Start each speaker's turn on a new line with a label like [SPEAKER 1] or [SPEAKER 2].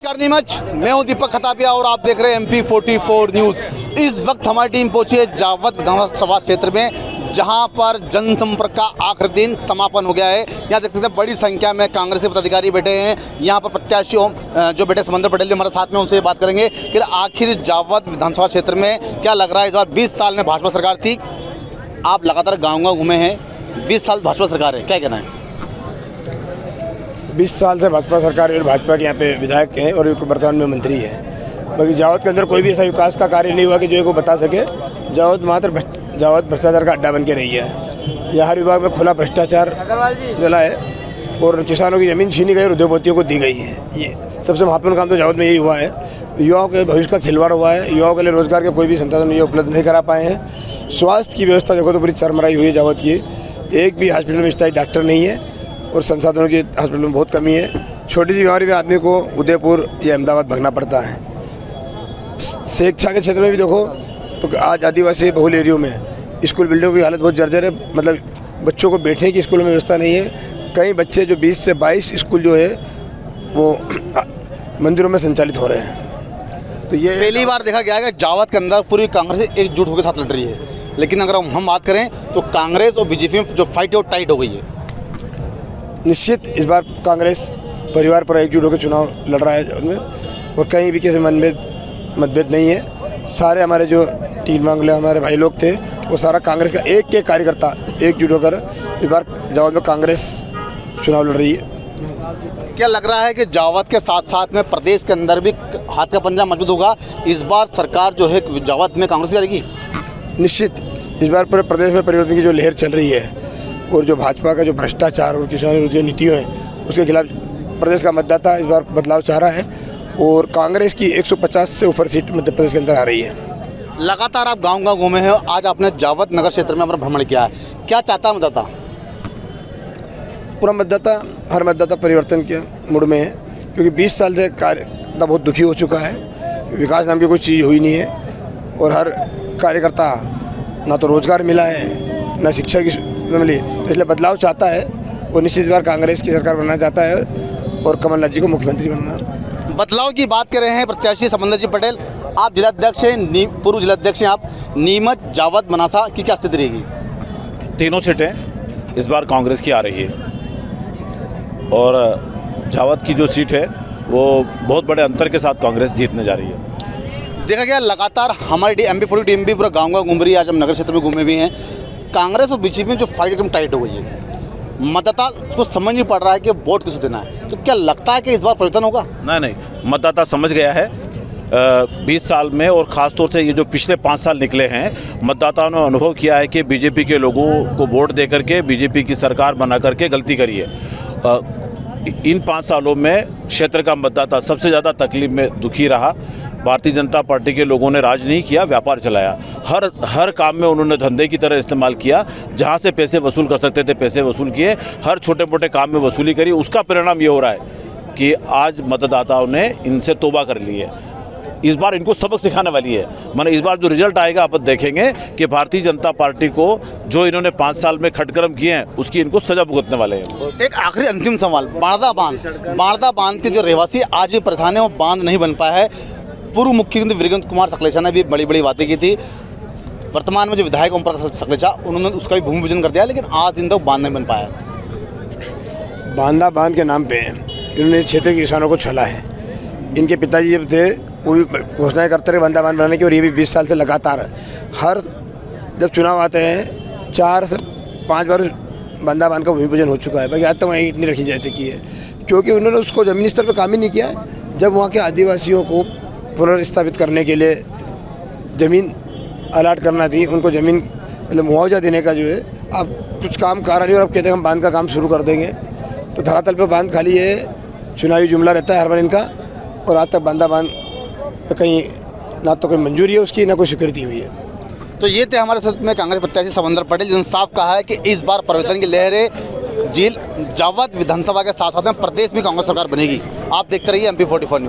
[SPEAKER 1] नमस्कार नीमच, मैं हूं दीपक खतापिया और आप देख रहे हैं MP 44 न्यूज़। इस वक्त हमारी टीम पहुंची है जावद विधानसभा क्षेत्र में, जहां पर जनसंपर्क का आखिरी दिन समापन हो गया है। यहाँ देख सकते हैं बड़ी संख्या में कांग्रेस के पदाधिकारी बैठे हैं। यहाँ पर प्रत्याशी जो बैठे समंदर पटेल जी हमारे साथ में, उनसे बात करेंगे कि आखिर जावद विधानसभा क्षेत्र में क्या लग रहा है। इस बार 20 साल में भाजपा सरकार थी, आप लगातार गाँव घूमे हैं, 20 साल भाजपा सरकार है, क्या कहना है?
[SPEAKER 2] 20 साल से भाजपा सरकार और भाजपा के यहाँ पे विधायक हैं और वर्तमान में मंत्री हैं। बाकी जावद के अंदर कोई भी ऐसा विकास का कार्य नहीं हुआ कि जो को बता सके। जावद भ्रष्टाचार का अड्डा बन के रही है। यहाँ हर विभाग में खुला भ्रष्टाचार चला है और किसानों की ज़मीन छीनी गई और उद्योगपतियों को दी गई है। ये सबसे महत्वपूर्ण काम तो जावद में यही हुआ है। युवाओं के भविष्य का खिलवाड़ हुआ है। युवाओं के लिए रोजगार के कोई भी संसाधन ये उपलब्ध नहीं करा पाए हैं। स्वास्थ्य की व्यवस्था देखो तो पूरी चरमराई हुई है जावद की। एक भी हॉस्पिटल में स्थायी डॉक्टर नहीं है और संसाधनों की हॉस्पिटल में बहुत कमी है। छोटी सी बीमारी में आदमी को उदयपुर या अहमदाबाद भागना पड़ता है। शिक्षा के क्षेत्र में भी देखो तो आज आदिवासी बहुल एरियो में स्कूल बिल्डिंगों की हालत बहुत जर्जर है। मतलब बच्चों को बैठने की स्कूलों में व्यवस्था नहीं है। कई बच्चे जो 20 से 22 स्कूल जो है वो मंदिरों में संचालित हो रहे हैं। तो ये
[SPEAKER 1] पहली बार देखा गया है कि जावद के अंदर पूरी कांग्रेस एकजुट होकर साथ लड़ रही है। लेकिन अगर हम बात करें तो कांग्रेस और बीजेपी में जो फाइट है वो टाइट हो गई है।
[SPEAKER 2] निश्चित इस बार कांग्रेस परिवार पर एकजुट होकर चुनाव लड़ रहा है उनमें, और कहीं भी किसी मतभेद नहीं है। सारे हमारे जो टीम मांगले हमारे भाई लोग थे वो सारा कांग्रेस का एक कार्यकर्ता एकजुट होकर इस बार जावद में कांग्रेस चुनाव लड़ रही है।
[SPEAKER 1] क्या लग रहा है कि जावद के साथ साथ में प्रदेश के अंदर भी हाथ का पंजा मजबूत होगा? इस बार सरकार जो है जावद में कांग्रेस करेगी?
[SPEAKER 2] निश्चित इस बार पूरे प्रदेश में परिवर्तन की जो लहर चल रही है और जो भाजपा का जो भ्रष्टाचार और किसानों की जो नीतियों हैं उसके खिलाफ प्रदेश का मतदाता इस बार बदलाव चाह रहा है और कांग्रेस की 150 से ऊपर सीट मध्य प्रदेश के अंदर आ रही है।
[SPEAKER 1] लगातार आप गांव घूमे हैं, आज आपने जावद नगर क्षेत्र में अपना भ्रमण किया है, क्या चाहता है मतदाता?
[SPEAKER 2] पूरा मतदाता, हर मतदाता परिवर्तन के मूड में है, क्योंकि 20 साल से कार्यकर्ता बहुत दुखी हो चुका है। विकास नाम की कोई चीज़ हुई नहीं है और हर कार्यकर्ता ना तो रोजगार मिला है ना शिक्षा की मिली, तो इसलिए बदलाव चाहता है और निश्चित बार कांग्रेस की सरकार बनना चाहता है और कमलनाथ जी को मुख्यमंत्री बनना।
[SPEAKER 1] बदलाव की बात कर रहे हैं प्रत्याशी समंदर जी पटेल, आप जिलाध्यक्ष हैं, पूर्व जिलाध्यक्ष हैं आप। नीमच, जावद, मनासा की क्या स्थिति रहेगी?
[SPEAKER 3] तीनों सीटें इस बार कांग्रेस की आ रही है और जावद की जो सीट है वो बहुत बड़े अंतर के साथ कांग्रेस जीतने जा रही है।
[SPEAKER 1] देखा गया लगातार हमारी MP 40 टीम भी पूरा गाँव घूम रही है। आज हम नगर क्षेत्र में घूमे भी हैं। कांग्रेस और बीजेपी में जो फाइट एकदम टाइट हो गई है, मतदाता उसको समझ नहीं पड़ रहा है कि वोट किसे देना है। तो क्या लगता है कि इस बार परिवर्तन होगा?
[SPEAKER 3] नहीं, मतदाता समझ गया है। 20 साल में और ख़ासतौर से ये जो पिछले 5 साल निकले हैं, मतदाताओं ने अनुभव किया है कि बीजेपी के लोगों को वोट दे करके बीजेपी की सरकार बना करके गलती करी है। इन 5 सालों में क्षेत्र का मतदाता सबसे ज़्यादा तकलीफ में दुखी रहा। भारतीय जनता पार्टी के लोगों ने राज नहीं किया, व्यापार चलाया। हर काम में उन्होंने धंधे की तरह इस्तेमाल किया। जहां से पैसे वसूल कर सकते थे पैसे वसूल किए, हर छोटे मोटे काम में वसूली करी। उसका परिणाम ये हो रहा है कि आज मतदाताओं ने इनसे तौबा कर ली है। इस बार इनको सबक सिखाने वाली है। माने इस बार जो रिजल्ट आएगा आप देखेंगे कि भारतीय जनता पार्टी को जो इन्होंने 5 साल में खटकर्म किए हैं उसकी इनको सजा भुगतने वाले हैं।
[SPEAKER 1] एक आखिरी अंतिम सवाल, बाणदा बांध के जो रहवासी आज भी परेशान है, वो बांध नहीं बन पाया है। पूर्व मुख्यमंत्री वीरेंद्र कुमार सकलेचा ने भी बड़ी बड़ी बातें की थी। वर्तमान में जो विधायक ओम प्रकाश सकलेचा, उन्होंने उसका भी भूमि पूजन कर दिया, लेकिन आज दिन तक बांध नहीं बन पाया।
[SPEAKER 2] बांदा बांध के नाम पे इन्होंने क्षेत्र के किसानों को छला है। इनके पिताजी जब थे वो भी घोषणाएं करते रहे बांदा बांध बनाने की, और ये भी 20 साल से लगातार हर जब चुनाव आते हैं 4 से 5 बार बांदा बांध का भूमि पूजन हो चुका है। बाकी आज तक वहीं इतनी रखी जा चुकी है, क्योंकि उन्होंने उसको जमीनी स्तर पर काम ही नहीं किया है। जब वहाँ के आदिवासियों को पुनर्स्थापित करने के लिए ज़मीन अलाट करना थी, उनको ज़मीन मतलब मुआवजा देने का जो है, आप कुछ काम कर रही हो और अब कहते हैं हम बांध का काम शुरू कर देंगे। तो धरातल पे बांध खाली है, चुनावी जुमला रहता है हर बार इनका, और आज तक बांदा बांध तो कहीं ना तो कोई मंजूरी है उसकी, ना कोई स्वीकृति हुई है।
[SPEAKER 1] तो ये थे हमारे साथ में कांग्रेस प्रत्याशी समंदर पटेल, जिन्होंने साफ कहा है कि इस बार परिवर्तन की लहर जावद विधानसभा के साथ साथ में प्रदेश में कांग्रेस सरकार बनेगी। आप देखते रहिए MP 44 न्यूज़।